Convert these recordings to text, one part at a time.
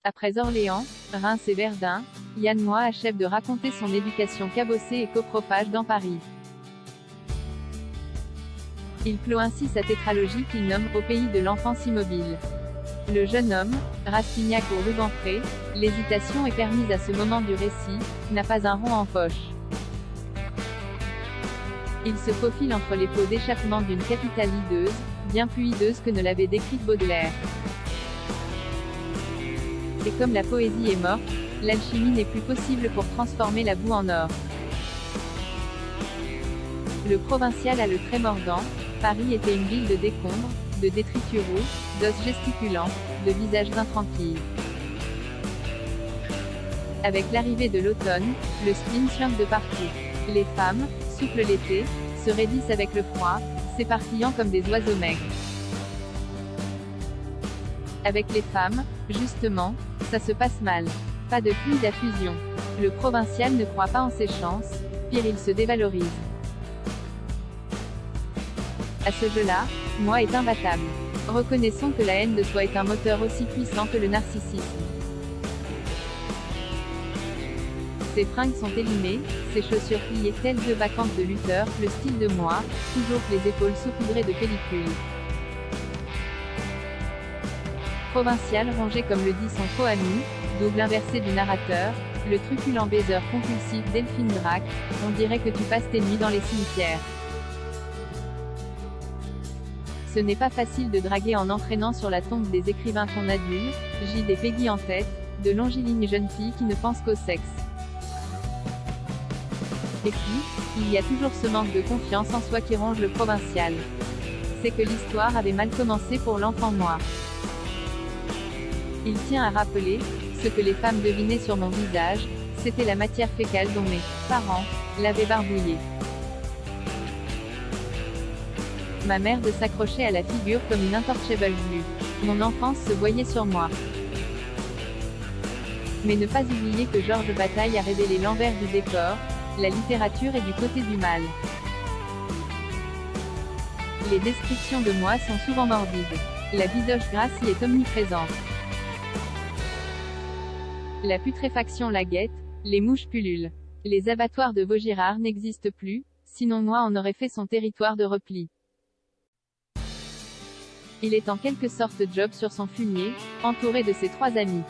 Après Orléans, Reims et Verdun, Yann Moix achève de raconter son éducation cabossée et coprophage dans Paris. Il clôt ainsi sa tétralogie qu'il nomme « Au pays de l'enfance immobile ». Le jeune homme, Rastignac ou Rubempré, l'hésitation est permise à ce moment du récit, n'a pas un rond en poche. Il se faufile entre les pots d'échappement d'une capitale hideuse, bien plus hideuse que ne l'avait décrite Baudelaire. Et comme la poésie est morte, l'alchimie n'est plus possible pour transformer la boue en or. Le provincial a le trait mordant. Paris était une ville de décombres, de détritus roux, d'os gesticulants, de visages intranquilles. Avec l'arrivée de l'automne, le spleen suinte de partout. Les femmes, souples l'été, se raidissent avec le froid, s'éparpillant comme des oiseaux maigres. Avec les femmes, justement, ça se passe mal. Pas de fluide à fusion. Le provincial ne croit pas en ses chances, pire il se dévalorise. À ce jeu-là, Moix est imbattable. Reconnaissons que la haine de soi est un moteur aussi puissant que le narcissisme. Ses fringues sont élimées, ses chaussures pliées telles deux vacances de lutteur, le style de Moix, toujours les épaules saupoudrées de pellicule. Provincial rongé comme le dit son faux ami, double inversé du narrateur, le truculent baiser compulsif Delphine Drac, on dirait que tu passes tes nuits dans les cimetières. Ce n'est pas facile de draguer en entraînant sur la tombe des écrivains qu'on adule, Gide et Peggy en tête, de longilignes jeunes filles qui ne pensent qu'au sexe. Et puis, il y a toujours ce manque de confiance en soi qui ronge le provincial. C'est que l'histoire avait mal commencé pour l'enfant Moix. Il tient à rappeler, ce que les femmes devinaient sur mon visage, c'était la matière fécale dont mes parents l'avaient barbouillé. Ma mère de s'accrocher à la figure comme une untouchable glue. Mon enfance se voyait sur moi. Mais ne pas oublier que Georges Bataille a révélé l'envers du décor, la littérature est du côté du mal. Les descriptions de Moix sont souvent morbides. La bidoche grasse y est omniprésente. La putréfaction la guette, les mouches pullulent. Les abattoirs de Vaugirard n'existent plus, sinon Moix en aurait fait son territoire de repli. Il est en quelque sorte job sur son fumier, entouré de ses trois amis.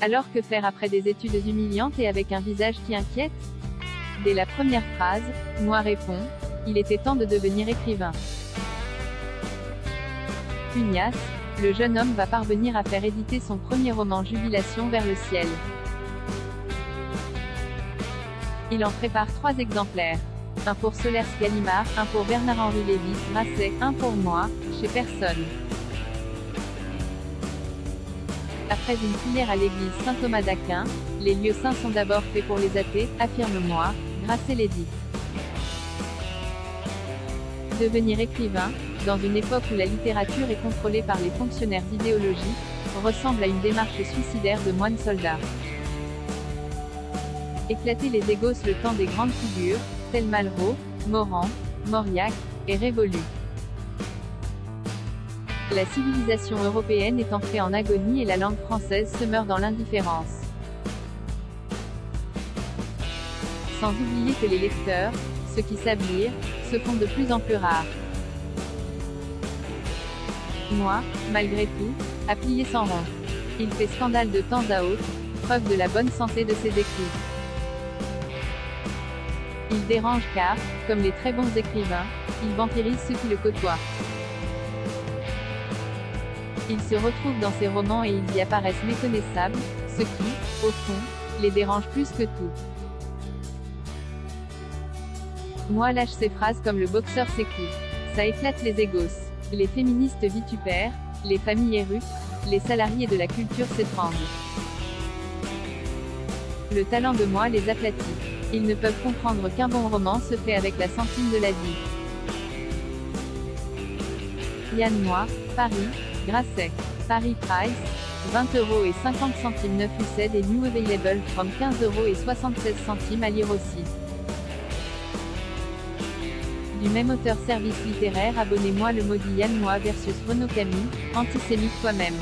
Alors que faire après des études humiliantes et avec un visage qui inquiète? Dès la première phrase, Moix répond, il était temps de devenir écrivain. Pugnace, le jeune homme va parvenir à faire éditer son premier roman Jubilation vers le ciel. Il en prépare 3 exemplaires. Un pour Solers Gallimard, un pour Bernard-Henri Lévy, Grasset, un pour Moix, chez personne. Après une prière à l'église Saint-Thomas d'Aquin, les lieux saints sont d'abord faits pour les athées, affirme Moix, Grasset les dit. Devenir écrivain, dans une époque où la littérature est contrôlée par les fonctionnaires idéologiques, ressemble à une démarche suicidaire de moine soldat. Éclater les égos le temps des grandes figures, tels Malraux, Morand, Mauriac, et Révolu. La civilisation européenne est entrée en agonie et la langue française se meurt dans l'indifférence. Sans oublier que les lecteurs, ceux qui savent lire, se font de plus en plus rares. Moix, malgré tout, a plié sans rond. Il fait scandale de temps à autre, preuve de la bonne santé de ses écrits. Il dérange car, comme les très bons écrivains, il vampirise ceux qui le côtoient. Il se retrouve dans ses romans et ils y apparaissent méconnaissables, ce qui, au fond, les dérange plus que tout. Moix lâche ses phrases comme le boxeur ses coups. Ça éclate les égos. Les féministes vitupèrent, les familles éruptent, les salariés de la culture s'étranglent. Le talent de Moix les aplatit. Ils ne peuvent comprendre qu'un bon roman se fait avec la centime de la vie. Yann Moix, Paris, Grasset. Paris Price, 20,50 € 9 used et new available from 15,76 € à lire aussi. Du même auteur service littéraire abonnez-moi le maudit Yann Moix versus Renaud Camus, antisémite toi-même.